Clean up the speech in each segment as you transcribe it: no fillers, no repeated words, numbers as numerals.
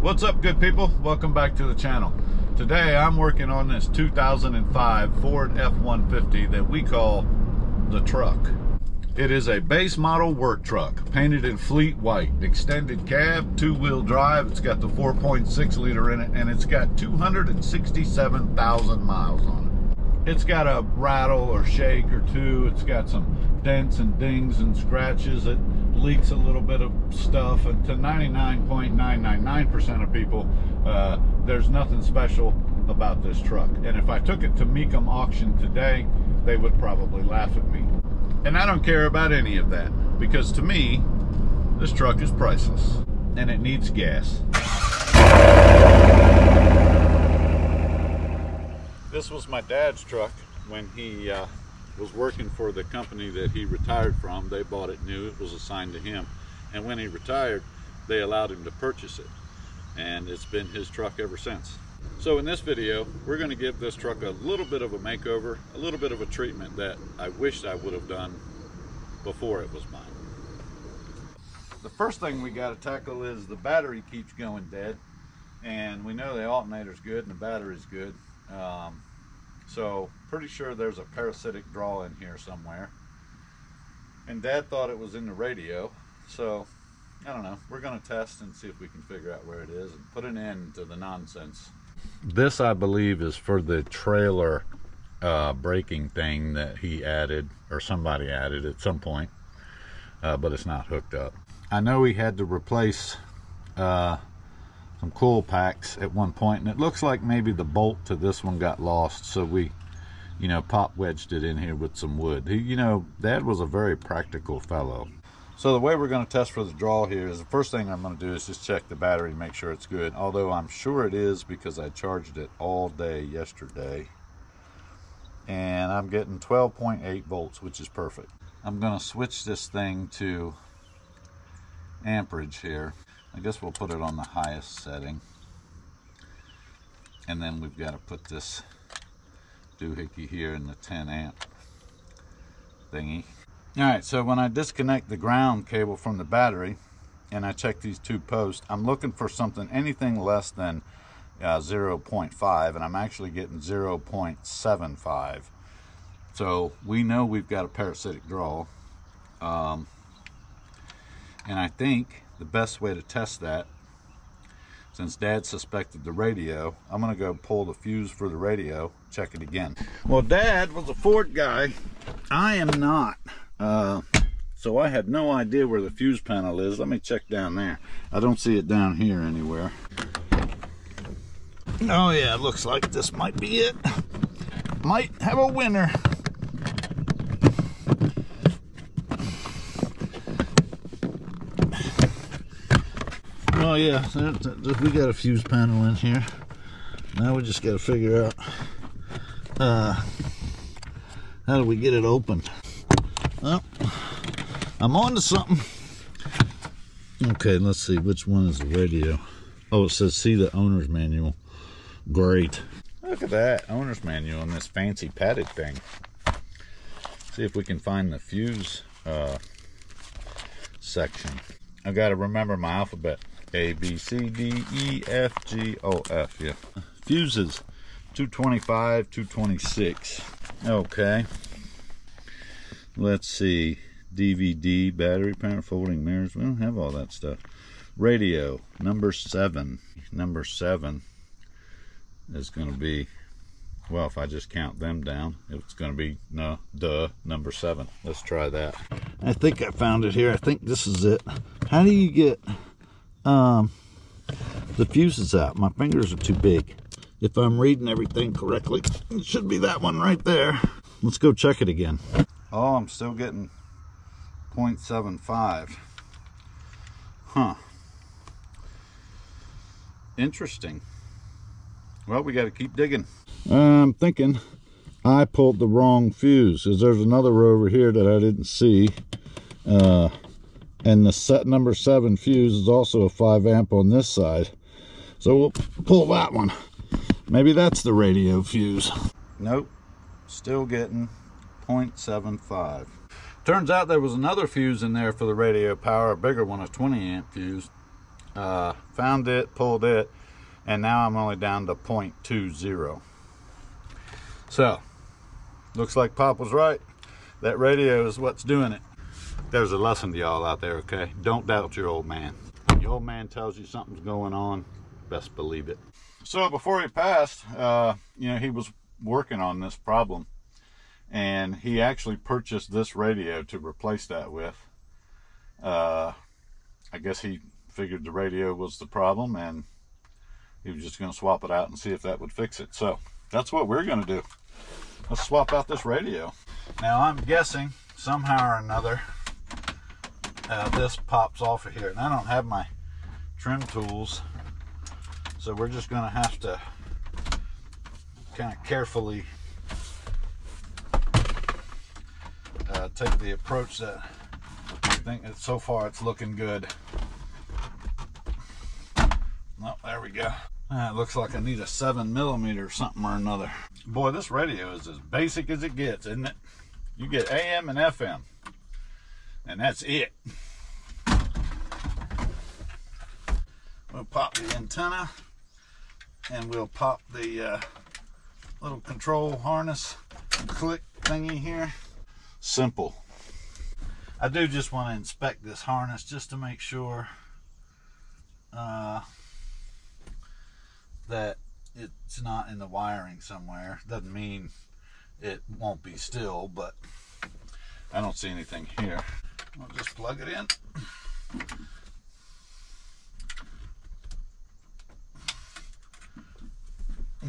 What's up, good people? Welcome back to the channel. Today I'm working on this 2005 Ford F-150 that we call the truck. It is a base model work truck painted in fleet white, extended cab, two-wheel drive. It's got the 4.6 liter in it, and it's got 267,000 miles on it. It's got a rattle or shake or two. It's got some dents and dings and scratches. It leaks a little bit of stuff, and to 99.999% of people, there's nothing special about this truck. And if I took it to Mecum auction today, they would probably laugh at me. And I don't care about any of that, because to me, this truck is priceless, and it needs gas. This was my dad's truck when he was working for the company that he retired from. They bought it new, it was assigned to him. And when he retired, they allowed him to purchase it. And it's been his truck ever since. So in this video, we're gonna give this truck a little bit of a makeover, a little bit of a treatment that I wished I would have done before it was mine. The first thing we gotta tackle is the battery keeps going dead. And we know the alternator's good and the battery's good. So pretty sure there's a parasitic draw in here somewhere. And Dad thought it was in the radio. So I don't know, we're gonna test and see if we can figure out where it is and put an end to the nonsense. This, I believe, is for the trailer braking thing that he added, or somebody added at some point, but it's not hooked up. I know he had to replace some coil packs at one point, and it looks like maybe the bolt to this one got lost, so we, you know, pop wedged it in here with some wood. He, you know, Dad was a very practical fellow. So the way we're going to test for the draw here is, the first thing I'm going to do is just check the battery, make sure it's good, although I'm sure it is because I charged it all day yesterday, and I'm getting 12.8 volts, which is perfect. I'm going to switch this thing to amperage here. I guess we'll put it on the highest setting. And then we've got to put this doohickey here in the 10 amp thingy. Alright, so when I disconnect the ground cable from the battery and I check these two posts, I'm looking for something, anything less than 0.5, and I'm actually getting 0.75. So we know we've got a parasitic draw. And I think the best way to test that, since Dad suspected the radio, I'm gonna go pull the fuse for the radio, check it again. Well, Dad was a Ford guy. I am not. So I have no idea where the fuse panel is. Let me check down there. I don't see it down here anywhere. Oh yeah, it looks like this might be it. Might have a winner. Oh yeah, we got a fuse panel in here. Now we just got to figure out how do we get it open. Well, I'm on to something. Okay, let's see, which one is the radio? Oh, it says see the owner's manual. Great. Look at that, owner's manual on this fancy padded thing. See if we can find the fuse section. I gotta remember my alphabet. A, B, C, D, E, F, G, O, F, yeah. Fuses, 225, 226. Okay. Let's see. DVD, battery, parent, folding mirrors. We don't have all that stuff. Radio, number 7. Number 7 is going to be, well, if I just count them down, it's going to be, number 7. Let's try that. I think I found it here. I think this is it. How do you get the fuses out? My fingers are too big. If I'm reading everything correctly, it should be that one right there. Let's go check it again. Oh, I'm still getting 0.75. Huh. Interesting. Well, we got to keep digging. I'm thinking I pulled the wrong fuse, because there's another row over here that I didn't see. And the set number 7 fuse is also a 5 amp on this side. So we'll pull that one. Maybe that's the radio fuse. Nope. Still getting 0.75. Turns out there was another fuse in there for the radio power, a bigger one, a 20 amp fuse. Found it, pulled it, and now I'm only down to 0.20. So looks like Pop was right. That radio is what's doing it. There's a lesson to y'all out there, okay? Don't doubt your old man. When your old man tells you something's going on, best believe it. So before he passed, you know, he was working on this problem, and he actually purchased this radio to replace that with. I guess he figured the radio was the problem, and he was just going to swap it out and see if that would fix it. So that's what we're going to do. Let's swap out this radio. Now I'm guessing somehow or another this pops off of here, and I don't have my trim tools, so we're just going to have to kind of carefully take the approach that I think that so far it's looking good. Oh, there we go. It looks like I need a 7mm or something or another. Boy, this radio is as basic as it gets, isn't it? You get AM and FM, and that's it. We'll pop the antenna, and we'll pop the little control harness click thingy here. Simple. I do just want to inspect this harness just to make sure that it's not in the wiring somewhere. Doesn't mean it won't be still, but I don't see anything here. I'll just plug it in.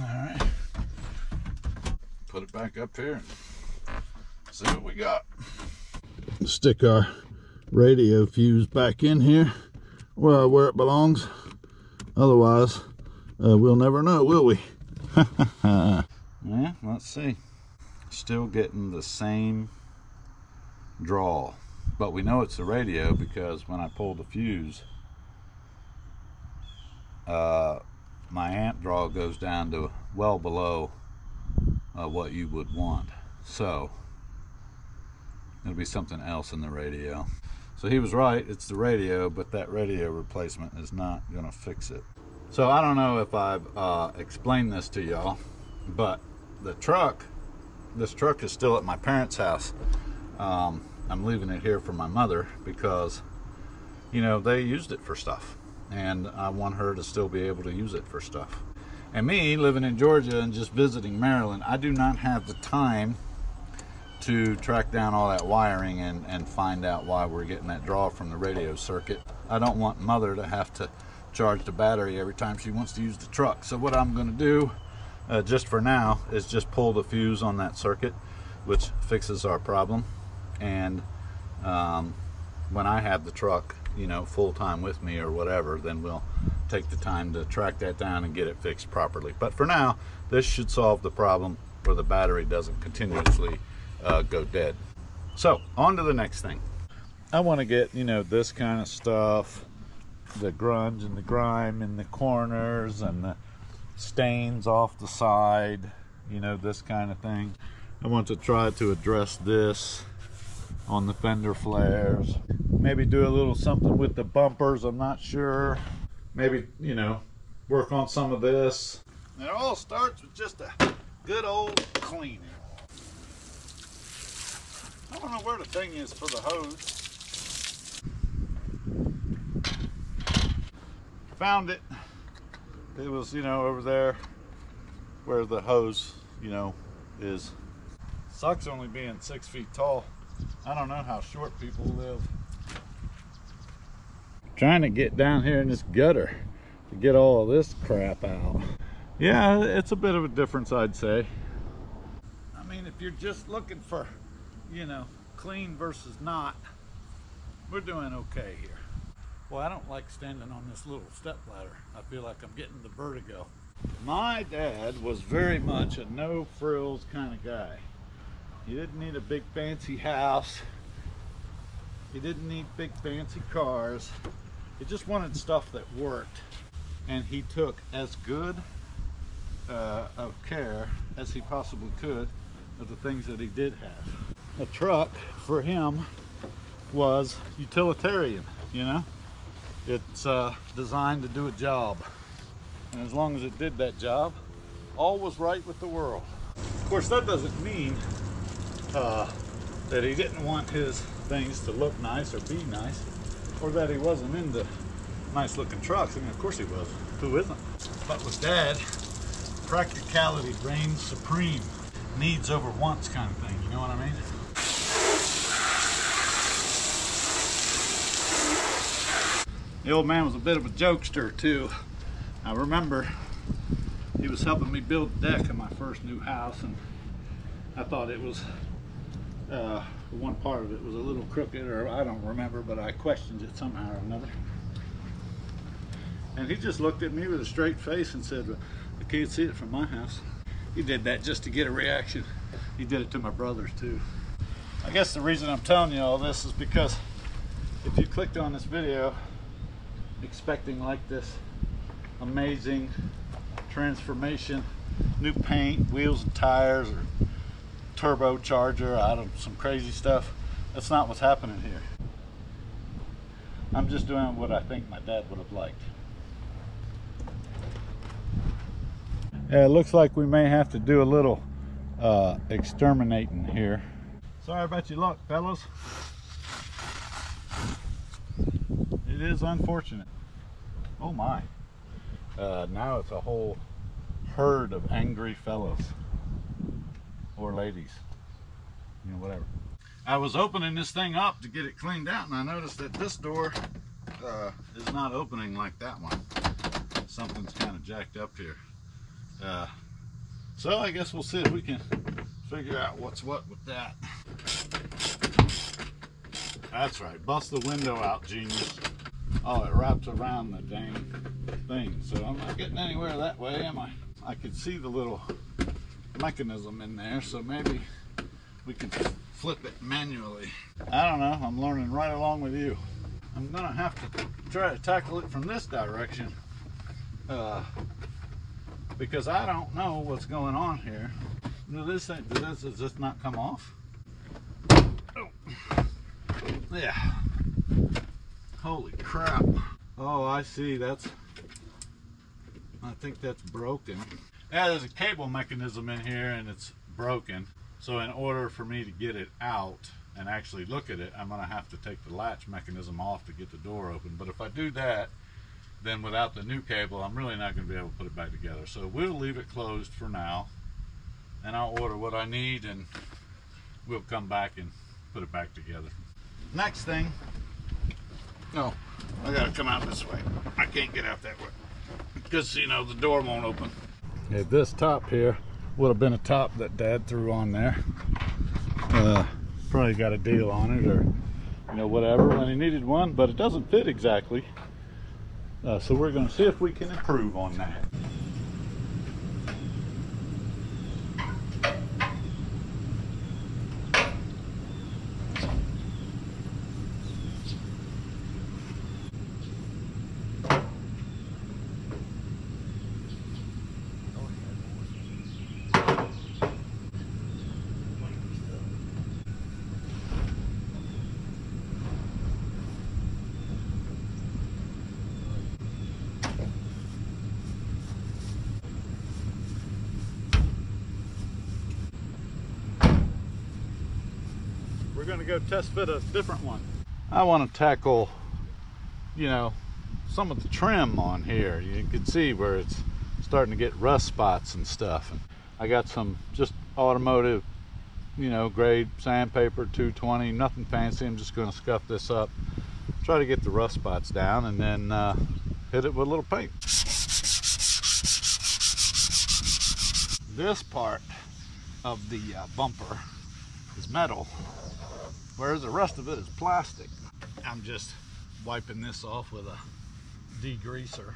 Alright, put it back up here and see what we got. Stick our radio fuse back in here where it belongs. Otherwise, we'll never know, will we? Yeah, let's see. Still getting the same draw, but we know it's the radio because when I pull the fuse, my amp draw goes down to well below what you would want. So it'll be something else in the radio. So he was right, it's the radio, but that radio replacement is not going to fix it. So I don't know if I've explained this to y'all, but this truck is still at my parents' house. I'm leaving it here for my mother because, you know, they used it for stuff, and I want her to still be able to use it for stuff. And me, living in Georgia and just visiting Maryland, I do not have the time to track down all that wiring and find out why we're getting that draw from the radio circuit. I don't want Mother to have to charge the battery every time she wants to use the truck. So what I'm going to do, just for now, is just pull the fuse on that circuit, which fixes our problem. And when I have the truck, you know, full-time with me or whatever, then we'll take the time to track that down and get it fixed properly. But for now, this should solve the problem where the battery doesn't continuously go dead. So on to the next thing. I want to get, you know, this kind of stuff, the grunge and the grime in the corners and the stains off the side, you know, this kind of thing. I want to try to address this on the fender flares. Maybe do a little something with the bumpers, I'm not sure. Maybe, you know, work on some of this. It all starts with just a good old cleaning. I don't know where the thing is for the hose. Found it. It was, you know, over there where the hose, you know, is. Sucks only being 6 feet tall. I don't know how short people live. Trying to get down here in this gutter to get all of this crap out. Yeah, it's a bit of a difference, I'd say. I mean, if you're just looking for, you know, clean versus not, we're doing okay here. Well, I don't like standing on this little step ladder. I feel like I'm getting the vertigo. My dad was very much a no frills kind of guy. He didn't need a big fancy house. He didn't need big fancy cars. He just wanted stuff that worked. And he took as good of care as he possibly could of the things that he did have. A truck for him was utilitarian, you know? It's designed to do a job. And as long as it did that job, all was right with the world. Of course, that doesn't mean that he didn't want his things to look nice or be nice, or that he wasn't into nice looking trucks. I mean, of course he was. Who isn't? But with Dad, practicality reigns supreme. Needs over wants kind of thing, you know what I mean? The old man was a bit of a jokester too. I remember he was helping me build the deck in my first new house, and I thought it was, one part of it was a little crooked, or I don't remember, but I questioned it somehow or another. And he just looked at me with a straight face and said, "I can't see it from my house." He did that just to get a reaction. He did it to my brothers too. I guess the reason I'm telling you all this is because if you clicked on this video expecting like this amazing transformation, new paint, wheels and tires, or turbocharger out of some crazy stuff, that's not what's happening here. I'm just doing what I think my dad would have liked. Yeah, it looks like we may have to do a little exterminating here. Sorry about your luck, fellas. It is unfortunate. Oh my. Now it's a whole herd of angry fellows. Or ladies. You know, whatever. I was opening this thing up to get it cleaned out, and I noticed that this door is not opening like that one. Something's kind of jacked up here. So I guess we'll see if we can figure out what's what with that. That's right, bust the window out, genius. Oh, it wraps around the dang thing, so I'm not getting anywhere that way, am I? I could see the little mechanism in there, so maybe we can flip it manually. I don't know, I'm learning right along with you. I'm gonna have to try to tackle it from this direction. Because I don't know what's going on here. Does this not come off? Oh. Yeah. Holy crap. Oh, I see. I think that's broken. Yeah, there's a cable mechanism in here and it's broken. So in order for me to get it out and actually look at it, I'm gonna have to take the latch mechanism off to get the door open. But if I do that, then without the new cable, I'm really not going to be able to put it back together. So we'll leave it closed for now, and I'll order what I need, and we'll come back and put it back together. Next thing, oh, I got to come out this way. I can't get out that way because, you know, the door won't open. Yeah, this top here would have been a top that Dad threw on there. Probably got a deal on it, or, you know, whatever, when he needed one, but it doesn't fit exactly. So we're going to see if we can improve on that. We're going to go test fit a different one. I want to tackle, you know, some of the trim on here. You can see where it's starting to get rust spots and stuff. And I got some just automotive, you know, grade sandpaper, 220, nothing fancy. I'm just going to scuff this up, try to get the rust spots down, and then hit it with a little paint. This part of the bumper is metal, whereas the rest of it is plastic. I'm just wiping this off with a degreaser.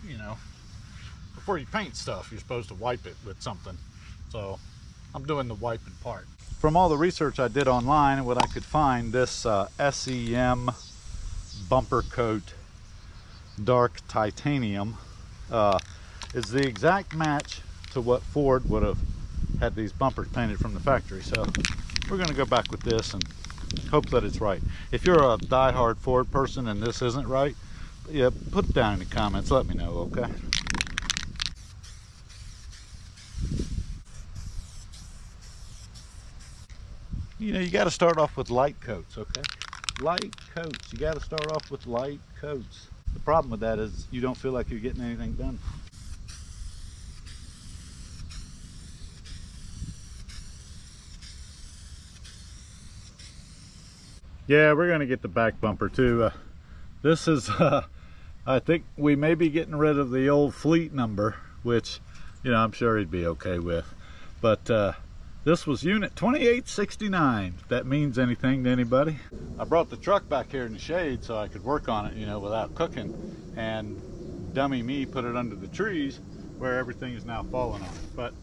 You know, before you paint stuff, you're supposed to wipe it with something. So I'm doing the wiping part. From all the research I did online and what I could find, this SEM bumper coat dark titanium is the exact match to what Ford would have had these bumpers painted from the factory. So we're going to go back with this and Hope that it's right. If you're a die-hard Ford person and this isn't right, yeah, put it down in the comments. Let me know, okay? You know, you got to start off with light coats, okay? Light coats. You got to start off with light coats. The problem with that is you don't feel like you're getting anything done. Yeah, we're going to get the back bumper too. This is, I think we may be getting rid of the old fleet number, which, you know, I'm sure he'd be okay with. But this was unit 2869, if that means anything to anybody. I brought the truck back here in the shade so I could work on it, you know, without cooking. And dummy me put it under the trees where everything is now falling on it. But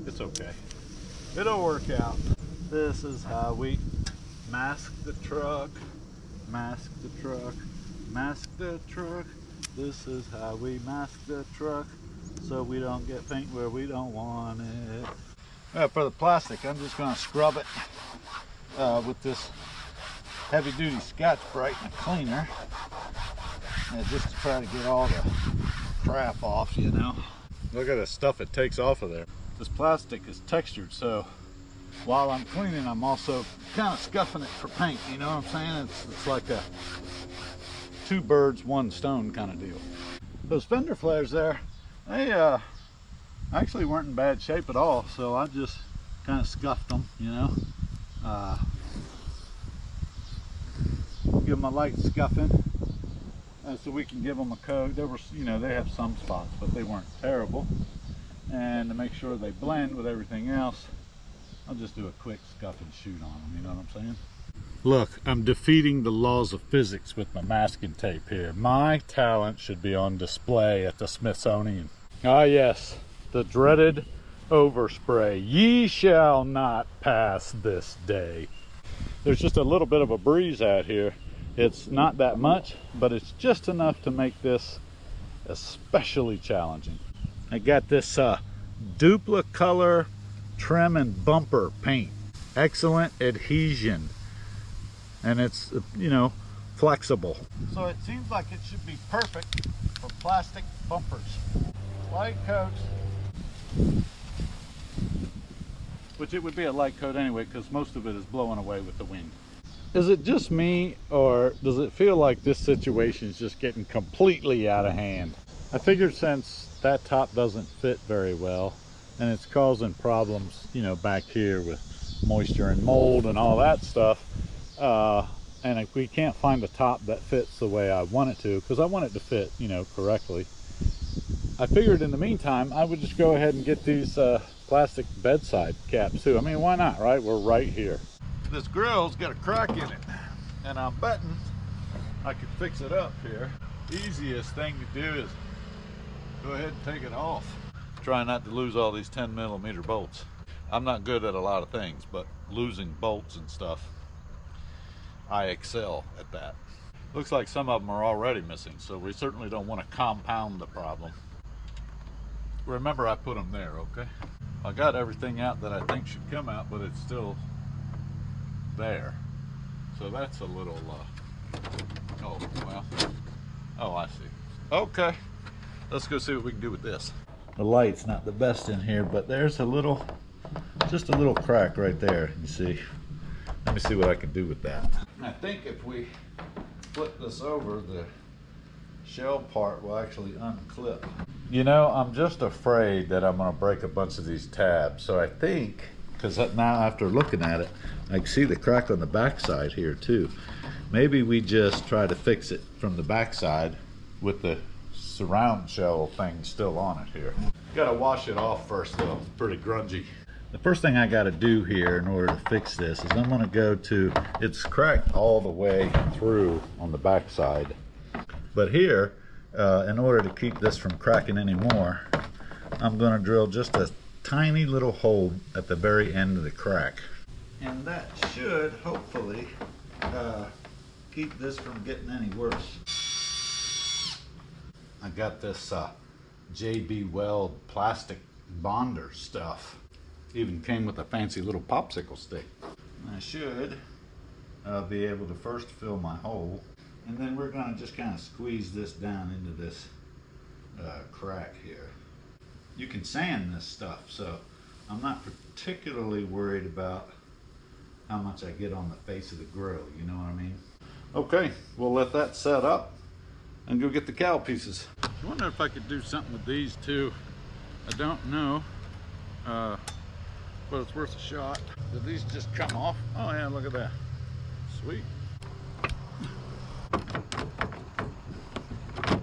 it's okay. It'll work out. This is how we mask the truck, mask the truck, mask the truck. This is how we mask the truck so we don't get paint where we don't want it. For the plastic, I'm just going to scrub it with this heavy duty Scotch-Brite and a cleaner, just to try to get all the crap off, you know. Look at the stuff it takes off of there. This plastic is textured, so while I'm cleaning, I'm also kind of scuffing it for paint, you know what I'm saying? It's like a two birds, one stone kind of deal. Those fender flares there, they actually weren't in bad shape at all, so I just kind of scuffed them, you know. Give them a light scuffing, so we can give them a coat. There was, you know, they have some spots, but they weren't terrible. And to make sure they blend with everything else, I'll just do a quick scuff and shoot on them, you know what I'm saying? Look, I'm defeating the laws of physics with my masking tape here. My talent should be on display at the Smithsonian. Ah yes, the dreaded overspray. Ye shall not pass this day. There's just a little bit of a breeze out here. It's not that much, but it's just enough to make this especially challenging. I got this dupla color trim and bumper paint, excellent adhesion, and it's, you know, flexible, so it seems like it should be perfect for plastic bumpers. Light coats, which it would be a light coat anyway because most of it is blowing away with the wind. Is it just me, or does it feel like this situation is just getting completely out of hand? I figured since that top doesn't fit very well and it's causing problems, you know, back here with moisture and mold and all that stuff, and if we can't find a top that fits the way I want it to, because I want it to fit, you know, correctly, I figured in the meantime I would just go ahead and get these plastic bedside caps too. I mean, why not, right? We're right here. This grill's got a crack in it, and I'm betting I could fix it up here. Easiest thing to do is go ahead and take it off. Try not to lose all these 10mm bolts. I'm not good at a lot of things, but losing bolts and stuff, I excel at that. Looks like some of them are already missing, so we certainly don't want to compound the problem. Remember, I put them there, okay? I got everything out that I think should come out, but it's still there. So that's a little, oh, well, oh, I see. Okay, let's go see what we can do with this. The light's not the best in here, but there's a little, just a little crack right there, you see. Let me see what I can do with that. I think if we flip this over, the shell part will actually unclip. You know, I'm just afraid that I'm going to break a bunch of these tabs. So I think, because now after looking at it, I can see the crack on the back side here too. Maybe we just try to fix it from the back side with the surround shell thing still on it here. Got to wash it off first though, it's pretty grungy. The first thing I got to do here in order to fix this is I'm going to go to, it's cracked all the way through on the back side. But here, in order to keep this from cracking anymore, I'm going to drill just a tiny little hole at the very end of the crack. And that should hopefully keep this from getting any worse. I got this JB Weld plastic bonder stuff. Even came with a fancy little popsicle stick. I should I'll be able to first fill my hole, and then we're going to just kind of squeeze this down into this crack here. You can sand this stuff, so I'm not particularly worried about how much I get on the face of the grill, you know what I mean? Okay, we'll let that set up and go get the cowl pieces. I wonder if I could do something with these too. I don't know, but it's worth a shot. Did these just come off? Oh yeah, look at that. Sweet.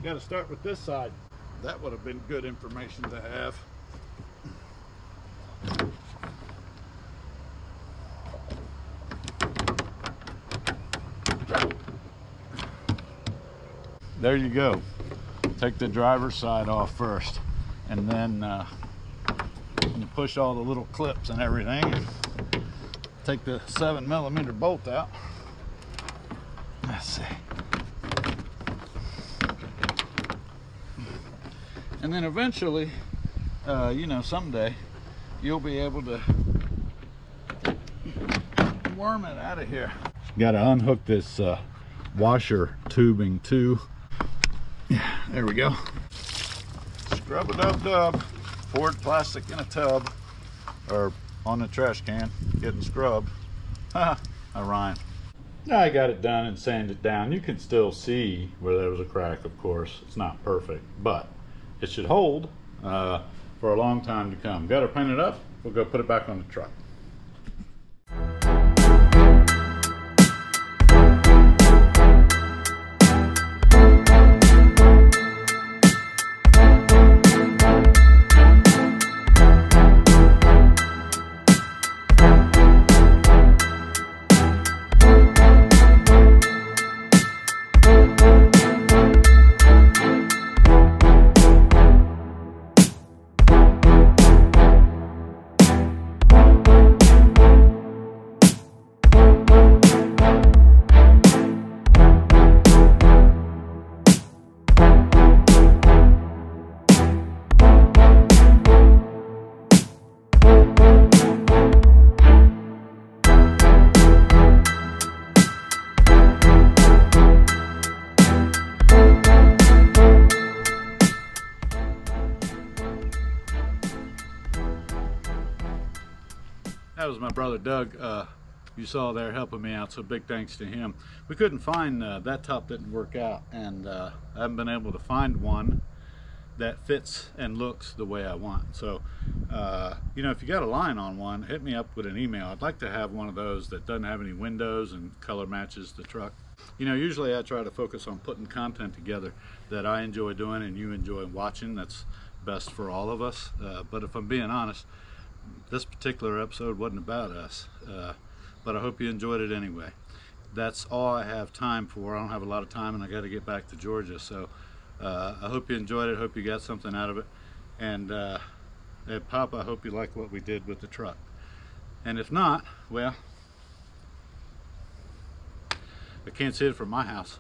Got to start with this side. That would have been good information to have. There you go. Take the driver's side off first, and then you push all the little clips and everything. Take the 7mm bolt out. Let's see. And then eventually, you know, someday you'll be able to worm it out of here. Got to unhook this washer tubing too. Yeah, there we go. Scrub a dub. Poured plastic in a tub, or on the trash can, getting scrubbed. Ha, I rhyme. Now I got it done and sanded down. You can still see where there was a crack, of course. It's not perfect, but it should hold for a long time to come. Got to paint it up. We'll go put it back on the truck. That was my brother Doug, you saw there, helping me out, so big thanks to him. We couldn't find, that top didn't work out, and I haven't been able to find one that fits and looks the way I want. So, you know, if you got a line on one, hit me up with an email. I'd like to have one of those that doesn't have any windows and color matches the truck. You know, usually I try to focus on putting content together that I enjoy doing and you enjoy watching. That's best for all of us. But if I'm being honest, this particular episode wasn't about us, but I hope you enjoyed it anyway. That's all I have time for. I don't have a lot of time, and I got to get back to Georgia. So I hope you enjoyed it. Hope you got something out of it. And hey, Pop, I hope you like what we did with the truck. And if not, well, I can't see it from my house.